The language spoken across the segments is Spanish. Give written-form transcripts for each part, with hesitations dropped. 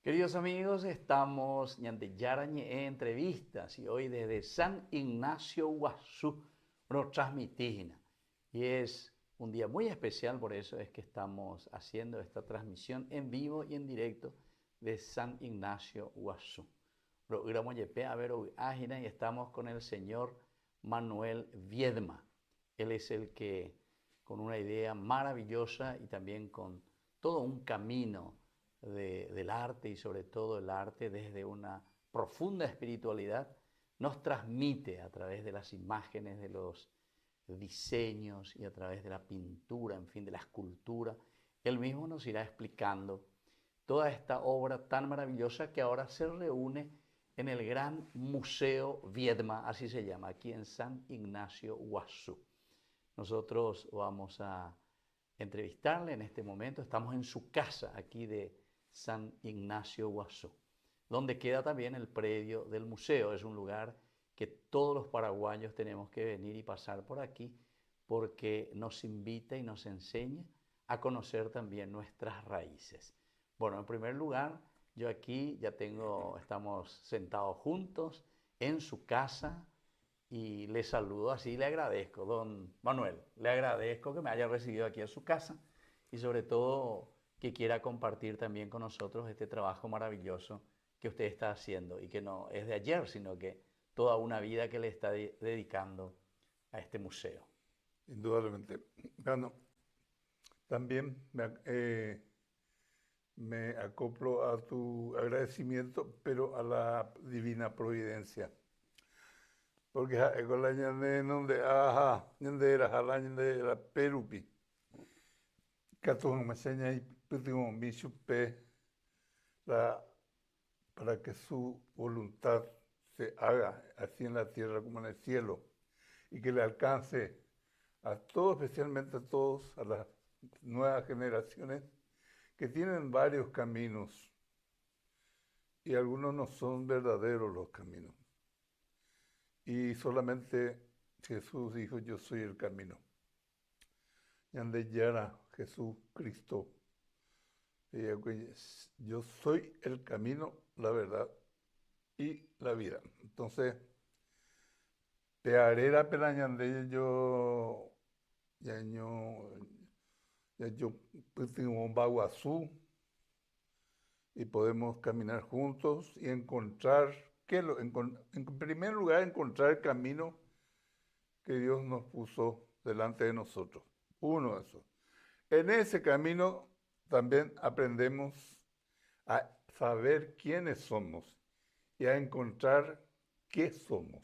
Queridos amigos, estamos en entrevistas y hoy desde San Ignacio Guazú nos transmitimos. Y es un día muy especial, por eso es que estamos haciendo esta transmisión en vivo y en directo de San Ignacio Guazú. Programa YP a ver ágina y estamos con el señor Manuel Viedma. Él es el que, con una idea maravillosa y también con todo un camino del arte y sobre todo el arte desde una profunda espiritualidad, nos transmite a través de las imágenes, de los diseños y a través de la pintura, en fin, de la escultura. Él mismo nos irá explicando toda esta obra tan maravillosa que ahora se reúne en el Gran Museo Viedma, así se llama, aquí en San Ignacio Guazú. Nosotros vamos a entrevistarle en este momento, estamos en su casa aquí de San Ignacio Guazú, donde queda también el predio del museo. Es un lugar que todos los paraguayos tenemos que venir y pasar por aquí porque nos invita y nos enseña a conocer también nuestras raíces. Bueno, en primer lugar, yo aquí estamos sentados juntos en su casa y le saludo así, le agradezco, don Manuel, le agradezco que me haya recibido aquí en su casa y sobre todo que quiera compartir también con nosotros este trabajo maravilloso que usted está haciendo y que no es de ayer, sino que toda una vida que le está dedicando a este museo. Indudablemente. Bueno, también me acoplo a tu agradecimiento, pero a la divina providencia. Porque con la ñande donde ñande era jala ñande era perupi. Catón me enseña y pedimos mi chupe la- para que su voluntad se haga así en la tierra como en el cielo y que le alcance a todos, especialmente a todos, a las nuevas generaciones que tienen varios caminos y algunos no son verdaderos los caminos. Y solamente Jesús dijo, yo soy el camino. Yande yara Jesús Cristo. Yo soy el camino, la verdad y la vida. Entonces, te haré pelañande yo pues tengo un baguazú y podemos caminar juntos y encontrar, en primer lugar, encontrar el camino que Dios nos puso delante de nosotros. Uno de esos. En ese camino también aprendemos a saber quiénes somos y a encontrar qué somos.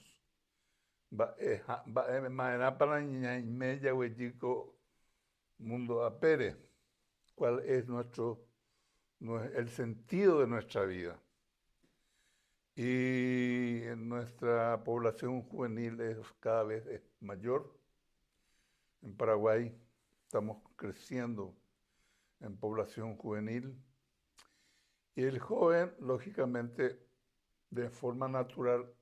Maena para media huellico mundo apere, cuál es el sentido de nuestra vida. Y nuestra población juvenil cada vez es mayor. En Paraguay estamos creciendo en población juvenil. Y el joven, lógicamente, de forma natural,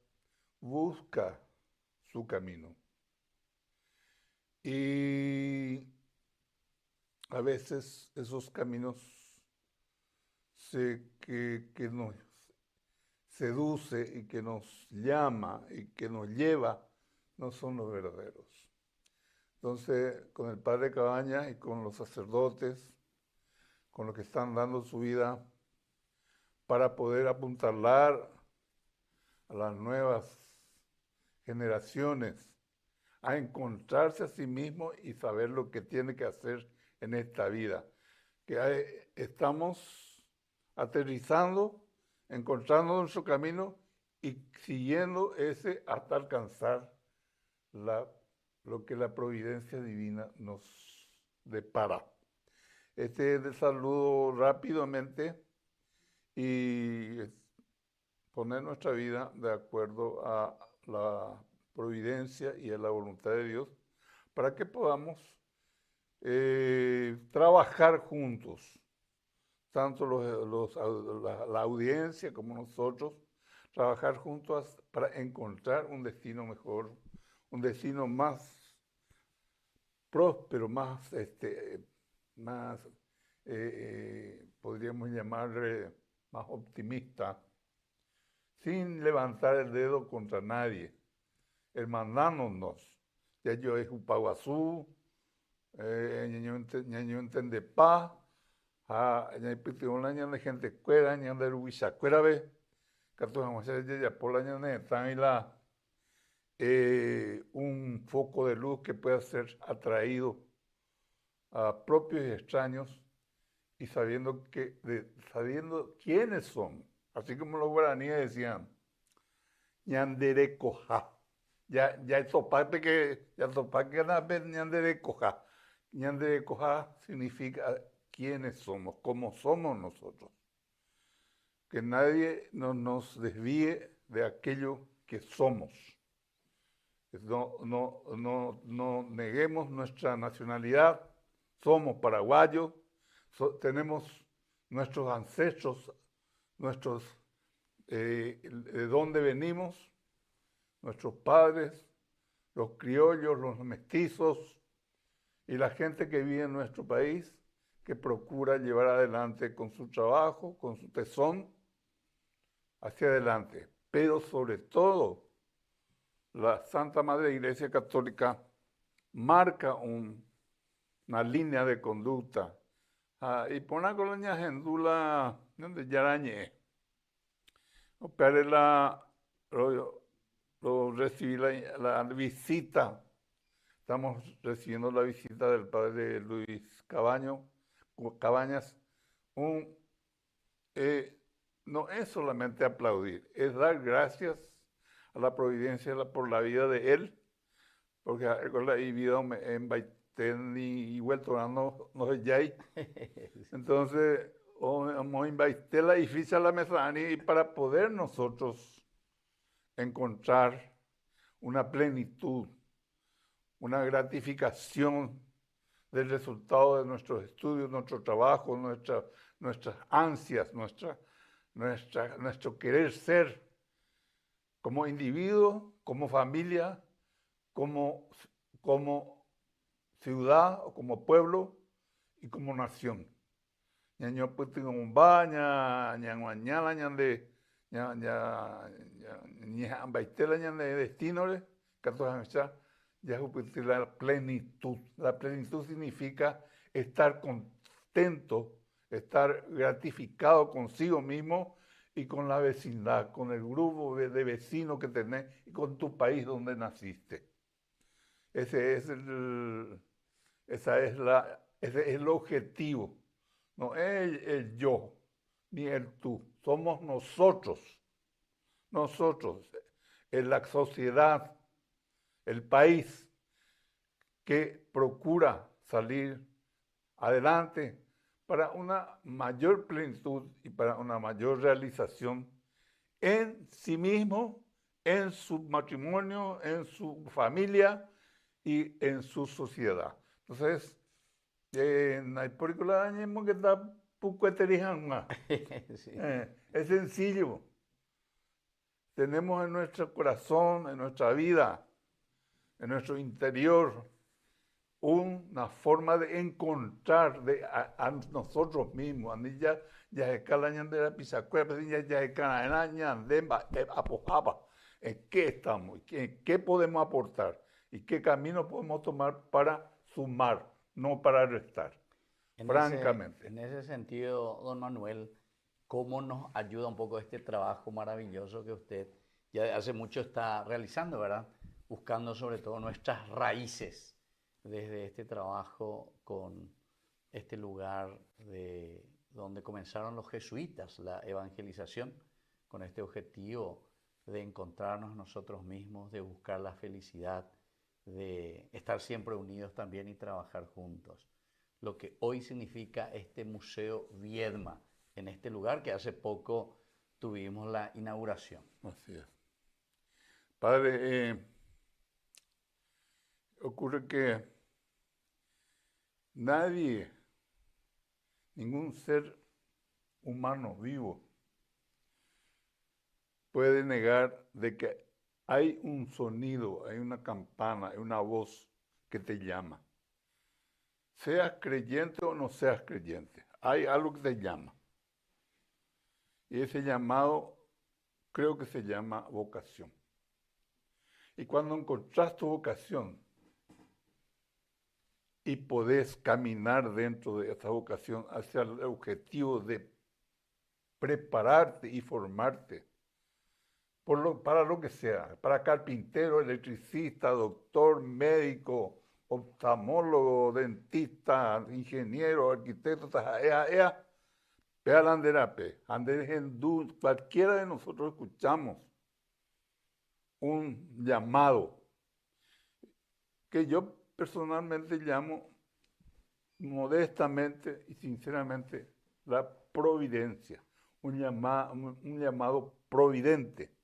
busca su camino. Y a veces esos caminos que nos seduce y que nos llama y que nos lleva no son los verdaderos. Entonces, con el padre Cabañas y con los sacerdotes, con los que están dando su vida para poder apuntalar a las nuevas generaciones a encontrarse a sí mismo y saber lo que tiene que hacer en esta vida. Estamos aterrizando, encontrando nuestro camino y siguiendo ese hasta alcanzar lo que la providencia divina nos depara. Este es el saludo rápidamente y poner nuestra vida de acuerdo a la providencia y a la voluntad de Dios para que podamos trabajar juntos, tanto la audiencia como nosotros, trabajar juntos para encontrar un destino mejor, un destino más próspero, más podríamos llamarle más optimista, sin levantar el dedo contra nadie, hermanándonos. Ya yo es Upaguazú, ñaño entende paz, ña piti una ña de gente cuera, ña de ruisa cuera ve, que vamos a hacer ya por la ña de tan la un foco de luz que pueda ser atraído a propios y extraños y sabiendo quiénes son, así como los guaraníes decían, ñandere coja. Ya eso parte que ya topaque na vez ñandere coja. Ñandere coja significa quiénes somos, cómo somos nosotros. Que nadie nos desvíe de aquello que somos. No neguemos nuestra nacionalidad, somos paraguayos, tenemos nuestros ancestros, de dónde venimos, nuestros padres, los criollos, los mestizos y la gente que vive en nuestro país, que procura llevar adelante con su trabajo, con su tesón, hacia adelante. Pero sobre todo, la Santa Madre Iglesia Católica marca una línea de conducta. Y por una colonia gendula de Yarañé. Recibí la visita. Estamos recibiendo la visita del padre Luis Cabañas. No es solamente aplaudir, es dar gracias a la providencia por la vida de él, porque con la vida en Baitén y vuelto no es ya. Entonces, vamos a invitar la difícil a la mesa y para poder nosotros encontrar una plenitud, una gratificación del resultado de nuestros estudios, nuestro trabajo, nuestras ansias, nuestro querer ser como individuo, como familia, como ciudad o como pueblo y como nación. Ñaño putin umbaña, ñanguañala ñande, ña baitela ñande destinore, ya la plenitud. La plenitud significa estar contento, estar gratificado consigo mismo y con la vecindad, con el grupo de vecinos que tenés y con tu país donde naciste. Ese es el objetivo. No es el yo, ni el tú. Somos nosotros. Nosotros, en la sociedad, el país que procura salir adelante para una mayor plenitud y para una mayor realización en sí mismo, en su matrimonio, en su familia y en su sociedad. Entonces, en la película que está es sencillo. Tenemos en nuestro corazón, en nuestra vida, en nuestro interior, una forma de encontrar a nosotros mismos. ¿En qué estamos? ¿Qué podemos aportar? ¿Y qué camino podemos tomar para sumar, no para restar? Francamente. En ese sentido, don Manuel, ¿cómo nos ayuda un poco este trabajo maravilloso que usted ya hace mucho está realizando, ¿verdad? Buscando sobre todo nuestras raíces desde este trabajo con este lugar de donde comenzaron los jesuitas, la evangelización, con este objetivo de encontrarnos nosotros mismos, de buscar la felicidad, de estar siempre unidos también y trabajar juntos. Lo que hoy significa este Museo Viedma, en este lugar que hace poco tuvimos la inauguración. Así es. Padre, ocurre que nadie, ningún ser humano vivo puede negar de que hay un sonido, hay una campana, hay una voz que te llama. Seas creyente o no seas creyente, hay algo que te llama. Y ese llamado creo que se llama vocación. Y cuando encontrás tu vocación y podés caminar dentro de esa vocación hacia el objetivo de prepararte y formarte para lo que sea, para carpintero, electricista, doctor, médico, oftalmólogo, dentista, ingeniero, arquitecto, cualquiera de nosotros escuchamos un llamado que yo personalmente llamo modestamente y sinceramente la providencia, un llamado providente.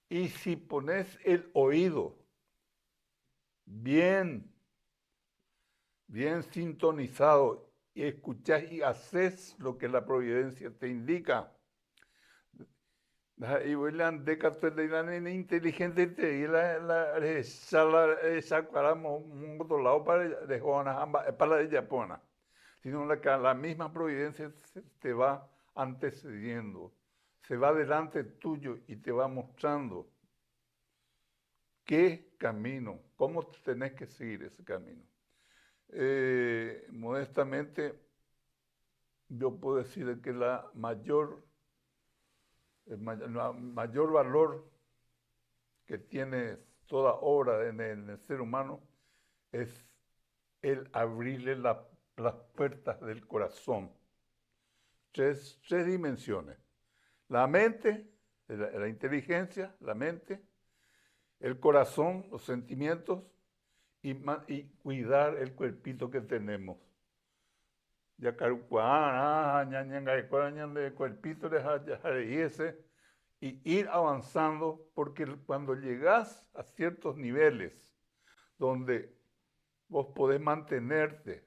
Y si pones el oído bien sintonizado y escuchás y haces lo que la providencia te indica, y William de Castellana inteligente y la sacaramos un otro lado para ella japona, sino la misma providencia te va antecediendo, se va delante tuyo y te va mostrando qué camino, cómo tenés que seguir ese camino. Modestamente, yo puedo decir que el mayor valor que tiene toda obra en el ser humano es el abrirle las puertas del corazón. Tres dimensiones. La mente, la inteligencia, la mente, el corazón, los sentimientos y cuidar el cuerpito que tenemos. Ya cuerpito y ir avanzando, porque cuando llegas a ciertos niveles donde vos podés mantenerte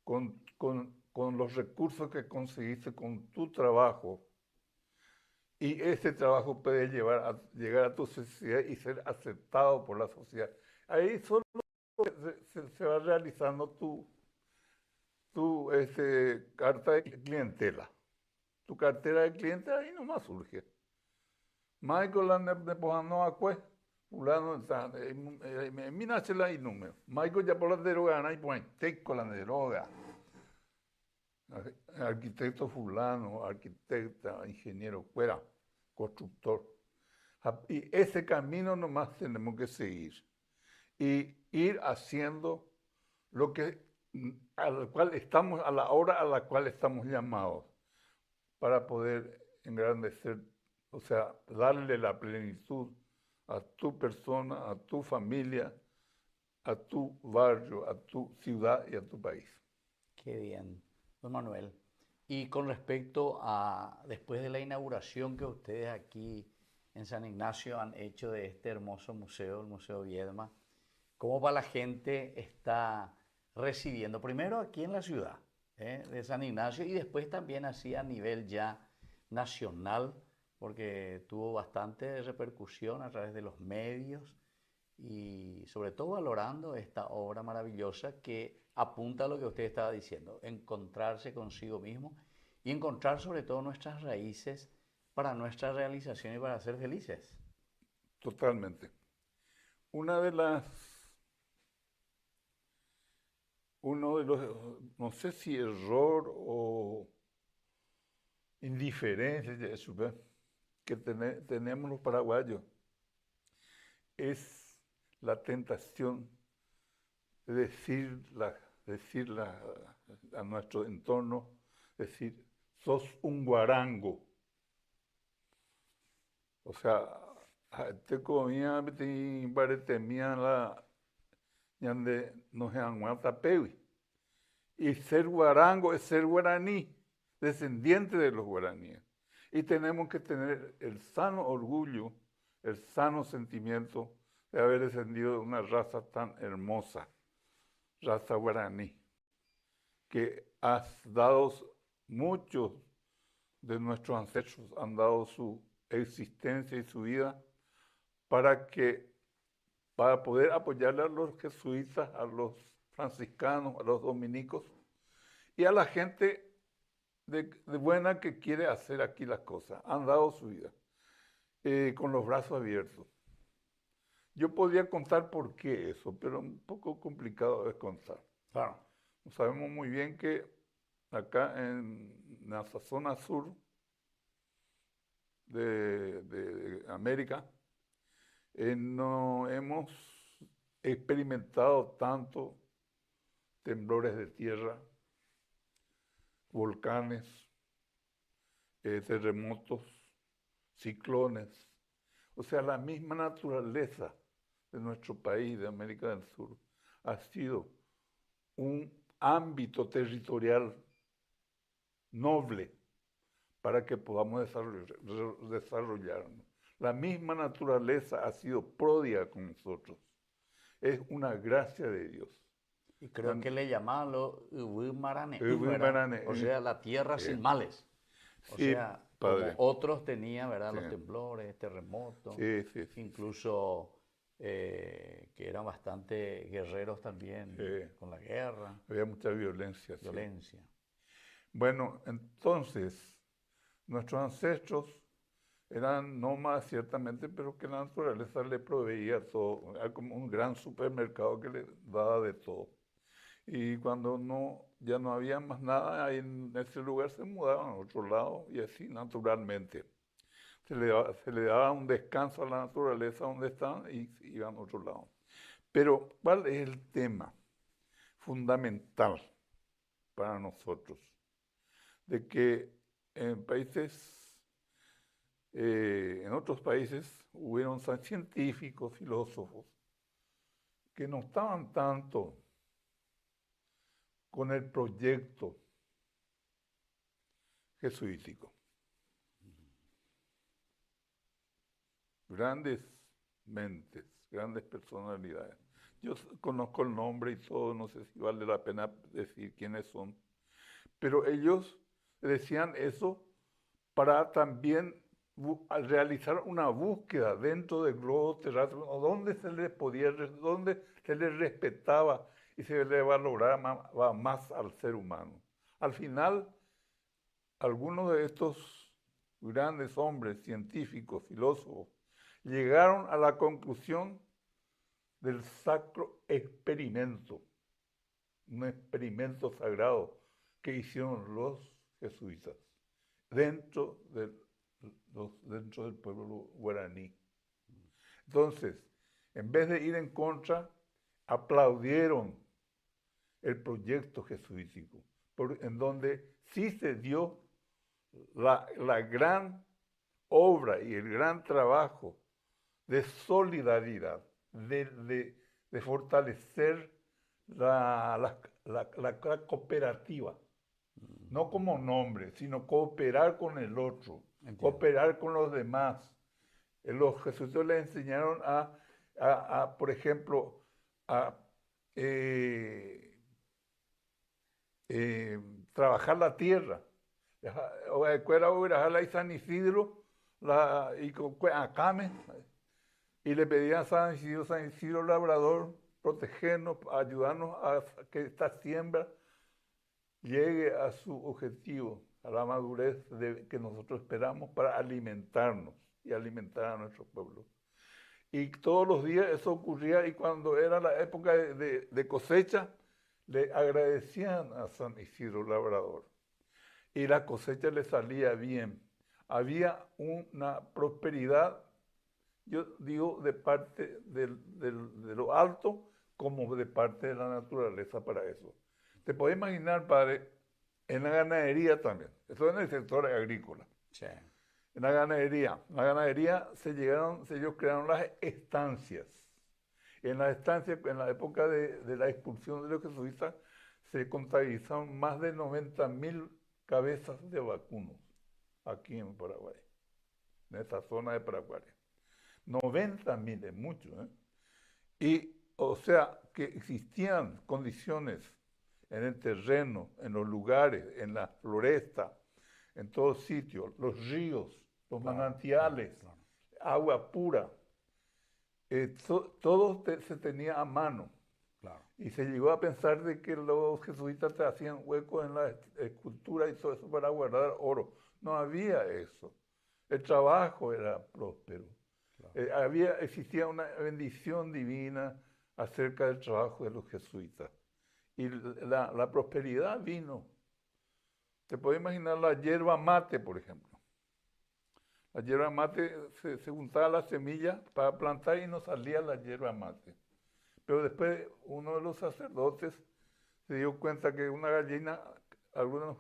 con los recursos que conseguiste con tu trabajo, y ese trabajo puede llegar a tu sociedad y ser aceptado por la sociedad. Ahí solo se va realizando tu carta de clientela. Tu cartera de clientes ahí nomás surge. Michael de pojando a cue, fulano, mina chela y número. Michael ya por la deroga, no hay pues, teco la deroga. Arquitecto fulano, arquitecta, ingeniero, fuera, constructor. Y ese camino nomás tenemos que seguir. Y ir haciendo lo que, a la hora a la cual estamos llamados, para poder engrandecer, o sea, darle la plenitud a tu persona, a tu familia, a tu barrio, a tu ciudad y a tu país. Qué bien, don Manuel. Y con respecto a, después de la inauguración que ustedes aquí en San Ignacio han hecho de este hermoso museo, el Museo Viedma, ¿cómo va la gente está recibiendo? Primero aquí en la ciudad de San Ignacio y después también así a nivel ya nacional, porque tuvo bastante repercusión a través de los medios y sobre todo valorando esta obra maravillosa que apunta a lo que usted estaba diciendo, encontrarse consigo mismo y encontrar sobre todo nuestras raíces para nuestra realización y para ser felices. Totalmente. Uno de los, no sé si error o indiferencia que tenemos los paraguayos es la tentación de decir a nuestro entorno, decir, sos un guarango. O sea, te comía, te temía la ñande no se aguanta pewi. Y ser guarango es ser guaraní, descendiente de los guaraníes. Y tenemos que tener el sano orgullo, el sano sentimiento de haber descendido de una raza tan hermosa, raza guaraní, que muchos de nuestros ancestros han dado su existencia y su vida para poder apoyarle a los jesuitas, a los franciscanos, a los dominicos y a la gente de buena que quiere hacer aquí las cosas. Han dado su vida con los brazos abiertos. Yo podría contar por qué eso, pero un poco complicado de contar. Claro. Sabemos muy bien que acá en la zona sur de América no hemos experimentado tanto temblores de tierra, volcanes, terremotos, ciclones. O sea, la misma naturaleza de nuestro país, de América del Sur, ha sido un ámbito territorial noble para que podamos desarrollarnos. La misma naturaleza ha sido pródiga con nosotros. Es una gracia de Dios. Y creo que le llamaban los Ubumarane, Ubumarane, o sea, la tierra sin males. O sí, sea, padre. como otros tenían, ¿verdad? Sí. Los temblores, terremotos, Sí, sí, sí. incluso que eran bastante guerreros también con la guerra. Había mucha violencia. Violencia. Sí. Bueno, entonces, nuestros ancestros eran nómadas ciertamente, pero que la naturaleza le proveía todo. Era como un gran supermercado que le daba de todo. Y cuando ya no había más nada, ahí en ese lugar se mudaban a otro lado y así naturalmente. Se le daba un descanso a la naturaleza donde estaban y iban a otro lado. Pero, ¿cuál es el tema fundamental para nosotros? De que en otros países hubieron científicos, filósofos, que no estaban tanto con el proyecto jesuítico. Grandes mentes, grandes personalidades. Yo conozco el nombre y todo, no sé si vale la pena decir quiénes son, pero ellos decían eso para también realizar una búsqueda dentro del globo terráqueo, donde donde se les respetaba y se le valoraba más al ser humano. Al final, algunos de estos grandes hombres, científicos, filósofos, llegaron a la conclusión del sacro experimento, un experimento sagrado que hicieron los jesuitas dentro del pueblo guaraní. Entonces, en vez de ir en contra, aplaudieron el proyecto jesuítico, en donde sí se dio la gran obra y el gran trabajo de solidaridad, de fortalecer la cooperativa. No como nombre, sino cooperar con el otro, entiendo, cooperar con los demás. Los jesuitas les enseñaron por ejemplo, trabajar la tierra. San Isidro, y le pedían a San Isidro Labrador, protegernos, ayudarnos a que esta siembra llegue a su objetivo, a la madurez que nosotros esperamos para alimentarnos y alimentar a nuestro pueblo. Y todos los días eso ocurría, y cuando era la época de cosecha, le agradecían a San Isidro Labrador. Y la cosecha le salía bien. Había una prosperidad, yo digo, de parte de lo alto, como de parte de la naturaleza para eso. Te puedes imaginar, padre, en la ganadería también. Eso en el sector agrícola. Sí. En la ganadería ellos crearon las estancias. En las estancias, en la época de la expulsión de los jesuitas, se contabilizaron más de 90.000 cabezas de vacunos aquí en Paraguay, en esta zona de Paraguay. 90.000 es mucho, ¿eh? Y, o sea, que existían condiciones en el terreno, en los lugares, en la floresta, en todos sitios, los ríos, los manantiales, agua pura, todo se tenía a mano. claro. Y se llegó a pensar de que los jesuitas te hacían huecos en la escultura y todo eso para guardar oro. No había eso. El trabajo era próspero. Claro. Existía una bendición divina acerca del trabajo de los jesuitas. Y la prosperidad vino. Te puedes imaginar la yerba mate, por ejemplo. La yerba mate se juntaba la semilla para plantar y no salía la yerba mate. Pero después uno de los sacerdotes se dio cuenta que una gallina, algunas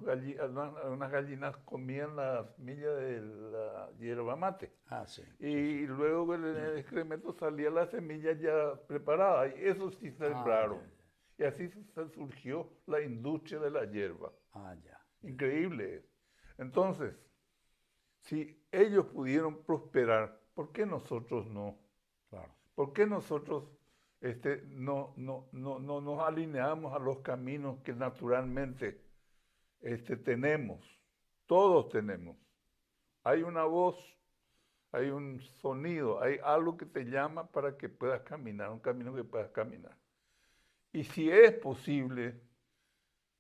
gallinas comían la semilla de la yerba mate. Ah, sí. Y luego en el excremento salía la semilla ya preparada. Y eso sí sembraron. Y así surgió la industria de la hierba. Ya. Increíble. Entonces, si ellos pudieron prosperar, ¿por qué nosotros no? Claro. ¿Por qué nosotros no nos alineamos a los caminos que naturalmente tenemos? Todos tenemos. Hay una voz, hay un sonido, hay algo que te llama para que puedas caminar, un camino que puedas caminar. Y si es posible,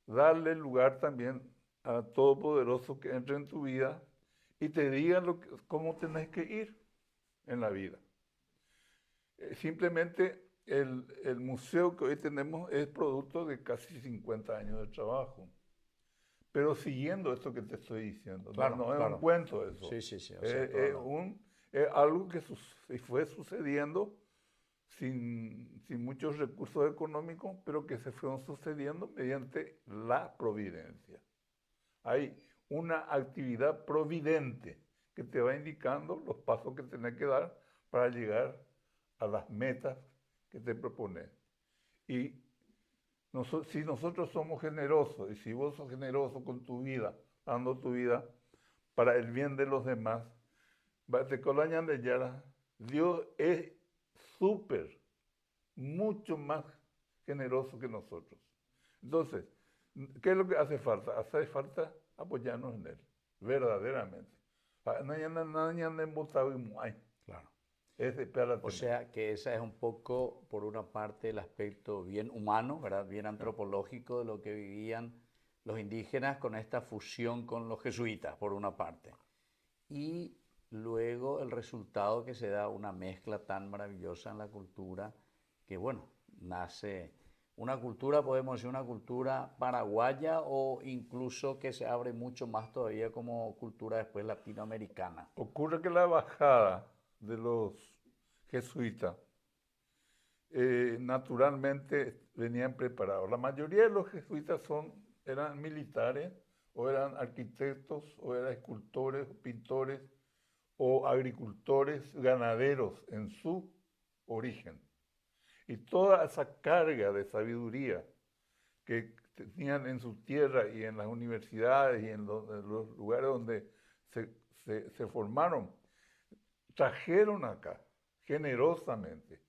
darle lugar también a Todopoderoso que entre en tu vida y te diga cómo tenés que ir en la vida. Simplemente el museo que hoy tenemos es producto de casi 50 años de trabajo. Pero siguiendo esto que te estoy diciendo, Claro, no es claro. un cuento eso. Sí, sí, sí. O sea, Es algo que fue sucediendo sin muchos recursos económicos, pero que se fueron sucediendo mediante la providencia. Hay una actividad providente que te va indicando los pasos que tenés que dar para llegar a las metas que te propones. Y si nosotros somos generosos, y si vos sos generoso con tu vida, dando tu vida para el bien de los demás, Dios es mucho más generoso que nosotros. Entonces, ¿qué es lo que hace falta? Hace falta apoyarnos en Él, verdaderamente. Claro. Espérate. O sea que esa es un poco, por una parte, el aspecto bien humano, ¿verdad? Bien antropológico de lo que vivían los indígenas con esta fusión con los jesuitas, por una parte. Y luego el resultado que se da, una mezcla tan maravillosa en la cultura, que bueno, nace una cultura, podemos decir, una cultura paraguaya o incluso que se abre mucho más todavía como cultura después latinoamericana. Ocurre que la bajada de los jesuitas naturalmente venían preparados. La mayoría de los jesuitas eran militares, o eran arquitectos, o eran escultores, pintores, o agricultores, ganaderos en su origen. Y toda esa carga de sabiduría que tenían en su tierra y en las universidades y en los lugares donde se formaron, trajeron acá generosamente.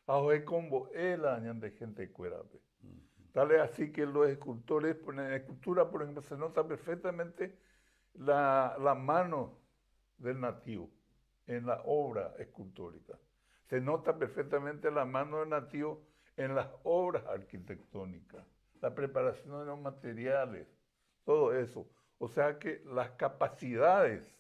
Ahoe combo el año de gente cuerape. Tal es así que los escultores, en la escultura, por ejemplo, se nota perfectamente la mano del nativo en la obra escultórica. Se nota perfectamente la mano del nativo en las obras arquitectónicas, la preparación de los materiales, todo eso. O sea que las capacidades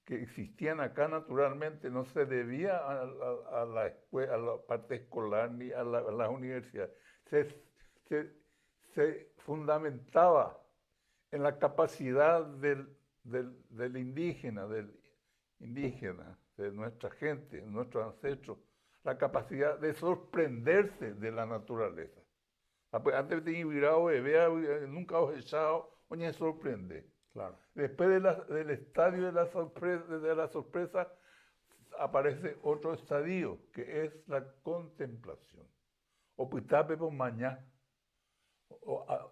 que existían acá naturalmente no se debía a la escuela, a la parte escolar ni a las universidades. Se fundamentaba en la capacidad del indígena, de nuestra gente, de nuestros ancestros, la capacidad de sorprenderse de la naturaleza. Antes de ir nunca os echado, oye, sorprende. Claro. Después del estadio de la sorpresa aparece otro estadio, que es la contemplación. O pitape por mañana,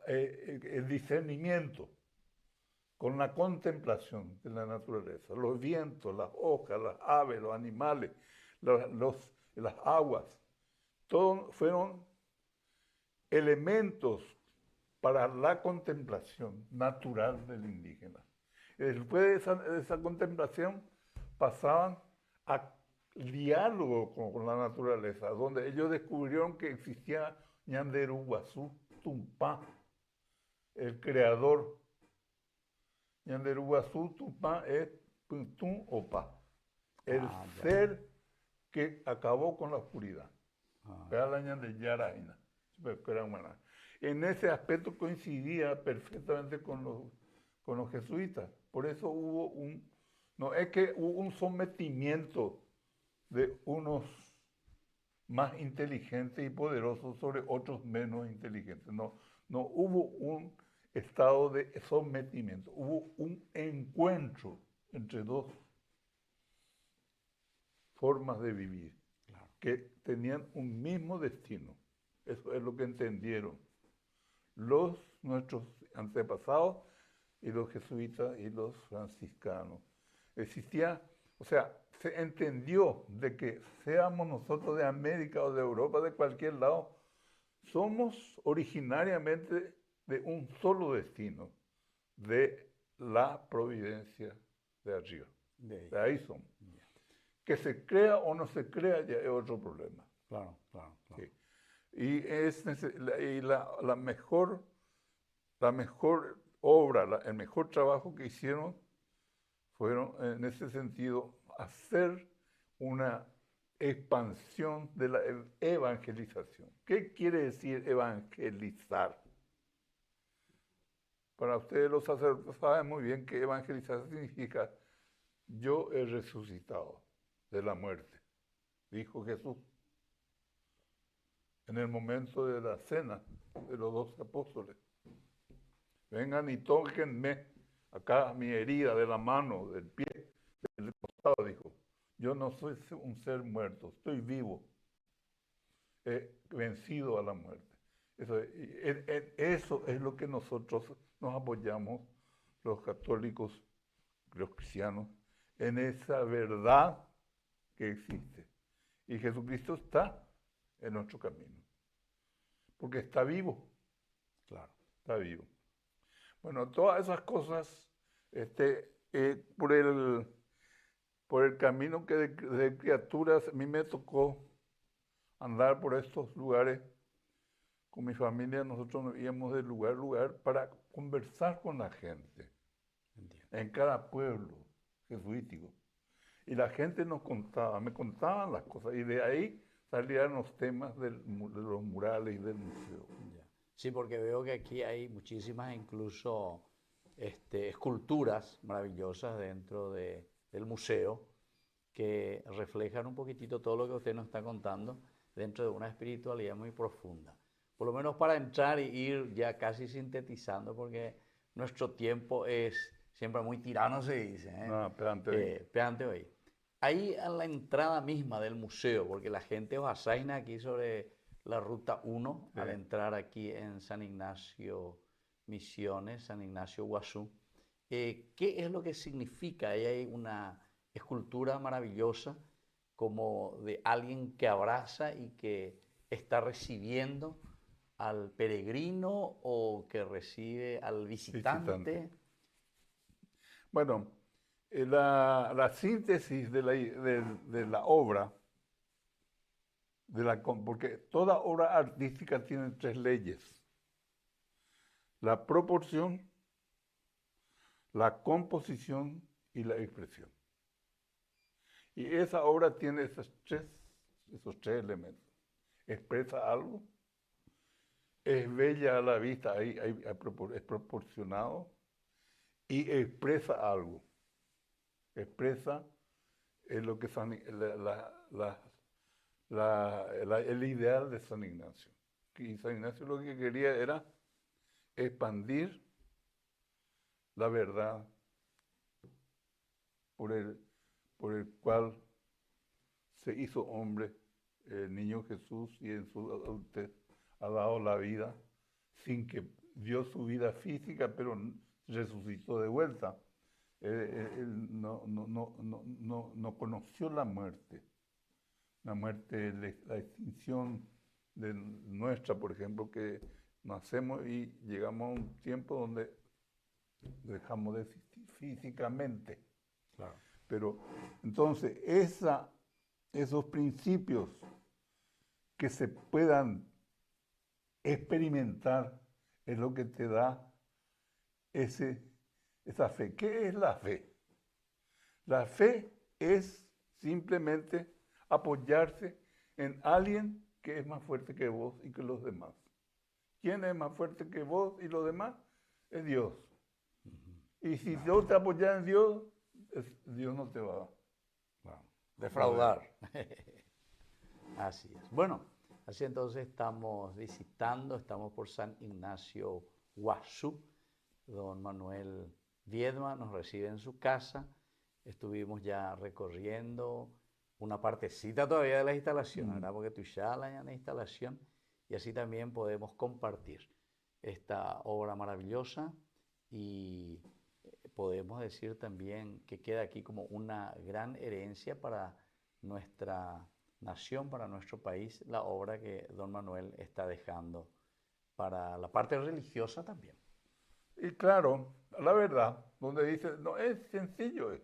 el discernimiento con la contemplación de la naturaleza, los vientos, las hojas, las aves, los animales, las aguas, todos fueron elementos para la contemplación natural del indígena. Y después de esa contemplación pasaban a diálogo con la naturaleza, donde ellos descubrieron que existía Ñanderu Guazú Tumpá, el creador. Ñanderu Guazú Tumpá es Puntún Opa, el Ya. ser que acabó con la oscuridad. Ah, En ese aspecto coincidía perfectamente con los jesuitas. Por eso no es que hubo un sometimiento de unos más inteligentes y poderosos sobre otros menos inteligentes. No, no hubo un estado de sometimiento, hubo un encuentro entre dos formas de vivir claro. que tenían un mismo destino. Eso es lo que entendieron nuestros antepasados y los jesuitas y los franciscanos. Existía, o sea, se entendió de que seamos nosotros de América o de Europa, de cualquier lado, somos originariamente de un solo destino, de la providencia de arriba. De ahí somos. Ya. Que se crea o no se crea ya es otro problema. Claro. Sí. Y la mejor obra, el mejor trabajo que hicieron fueron, en ese sentido, hacer una expansión de la evangelización. ¿Qué quiere decir evangelizar? Para ustedes los sacerdotes saben muy bien que evangelizar significa yo he resucitado de la muerte, dijo Jesús en el momento de la cena de los 12 apóstoles. Vengan y tóquenme acá mi herida de la mano, del pie, del costado, dijo. Yo no soy un ser muerto, estoy vivo. He vencido a la muerte. Eso es lo que nosotros nos apoyamos, los católicos, los cristianos, en esa verdad que existe. Y Jesucristo está en nuestro camino, porque está vivo. Claro. Está vivo. Bueno, todas esas cosas, por el camino que de criaturas, a mí me tocó andar por estos lugares con mi familia. Nosotros nos íbamos de lugar a lugar para conversar con la gente, Entiendo. en cada pueblo jesuítico. Y la gente me contaban las cosas, y de ahí salían los temas de los murales y del museo. Ya. Sí, porque veo que aquí hay muchísimas incluso esculturas maravillosas dentro del museo que reflejan un poquitito todo lo que usted nos está contando dentro de una espiritualidad muy profunda. Por lo menos para entrar y ir ya casi sintetizando, porque nuestro tiempo es siempre muy tirano, se dice, ¿eh? No, espérate. Espérate hoy. Ahí a la entrada misma del museo, porque la gente os asaina aquí sobre la ruta 1, Sí. al entrar aquí en San Ignacio Misiones, San Ignacio Guazú. ¿Qué es lo que significa? Ahí hay una escultura maravillosa como de alguien que abraza y que está recibiendo al peregrino o que recibe al visitante. Bueno, la síntesis de la obra, porque toda obra artística tiene tres leyes: la proporción, la composición y la expresión. Y esa obra tiene esos tres elementos. Expresa algo, es bella a la vista, es proporcionado, y expresa algo. Expresa lo que el ideal de San Ignacio. Y San Ignacio lo que quería era expandir la verdad por el cual se hizo hombre el niño Jesús, y en su adultez ha dado la vida, sin que dio su vida física, pero resucitó de vuelta. Él no conoció la muerte, la extinción de nuestra, por ejemplo, que nacemos y llegamos a un tiempo donde dejamos de existir físicamente. Claro. Pero entonces esos principios que se puedan experimentar es lo que te da esa fe. ¿Qué es la fe? La fe es simplemente apoyarse en alguien que es más fuerte que vos y que los demás. ¿Quién es más fuerte que vos y los demás? Es Dios. Y si vos te apoyas en Dios, Dios no te va a defraudar. Así es. Bueno, así entonces estamos visitando, estamos por San Ignacio Guazú. Don Manuel Viedma nos recibe en su casa. Estuvimos ya recorriendo una partecita todavía de la instalación, ¿verdad? Porque tú ya la instalación, y así también podemos compartir esta obra maravillosa, y podemos decir también que queda aquí como una gran herencia para nuestra nación, para nuestro país, la obra que don Manuel está dejando para la parte religiosa también. Y claro, la verdad, donde dice, no, es sencillo,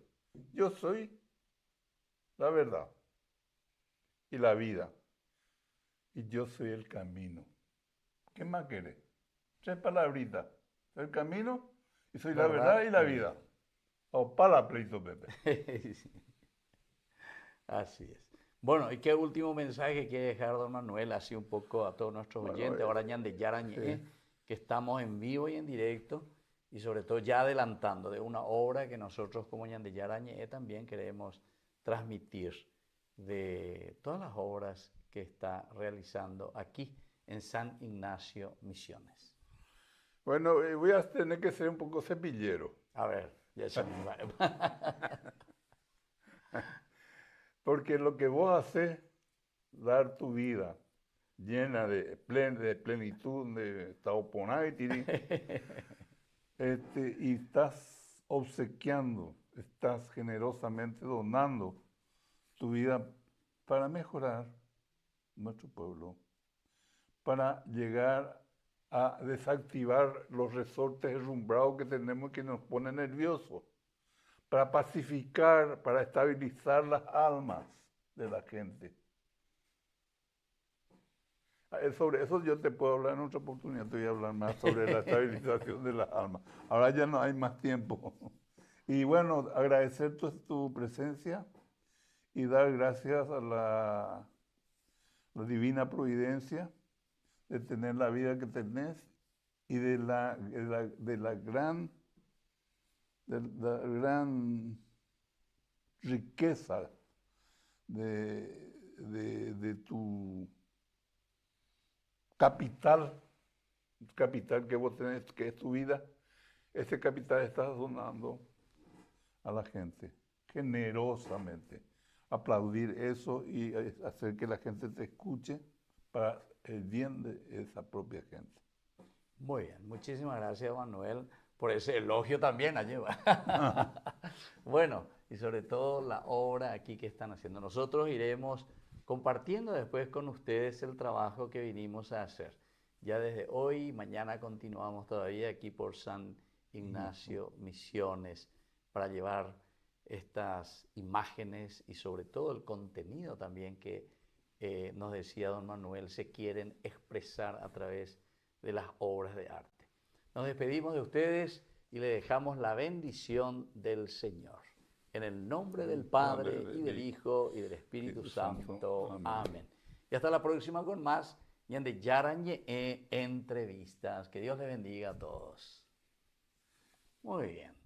yo soy la verdad y la vida, y yo soy el camino. ¿Qué más querés? 3 palabritas, el camino y soy la verdad y la vida. O para pleito, Pepe. Así es. Bueno, ¿y qué último mensaje quiere dejar don Manuel, así un poco a todos nuestros oyentes, ahora ñande yarañe, que estamos en vivo y en directo, y sobre todo ya adelantando de una obra que nosotros como ñande yarañe también queremos transmitir, de todas las obras que está realizando aquí en San Ignacio Misiones? Bueno, voy a tener que ser un poco cepillero. A ver, ya se me va. Porque lo que vos haces, dar tu vida llena de plenitud, de taoponaitiri, y estás obsequiando, estás generosamente donando tu vida para mejorar nuestro pueblo, para llegar a desactivar los resortes herrumbrados que tenemos que nos ponen nerviosos, para pacificar, para estabilizar las almas de la gente. Sobre eso yo te puedo hablar en otra oportunidad, te voy a hablar más sobre la estabilización de las almas. Ahora ya no hay más tiempo. Y bueno, agradecer tu presencia y dar gracias a la divina providencia de tener la vida que tenés y de la gran riqueza de tu capital que vos tenés, que es tu vida. Ese capital estás donando a la gente generosamente. Aplaudir eso y hacer que la gente te escuche para el bien de esa propia gente. Muy bien, muchísimas gracias Manuel por ese elogio también allí. Bueno, y sobre todo la obra aquí que están haciendo. Nosotros iremos compartiendo después con ustedes el trabajo que vinimos a hacer. Ya desde hoy, mañana continuamos todavía aquí por San Ignacio Misiones para llevar estas imágenes y sobre todo el contenido también que nos decía don Manuel, se quieren expresar a través de las obras de arte. Nos despedimos de ustedes y le dejamos la bendición del Señor. En el nombre del Padre y del Hijo y del Espíritu Santo. Amén. Y hasta la próxima con más Ñande Yarañe entrevistas. Que Dios les bendiga a todos. Muy bien.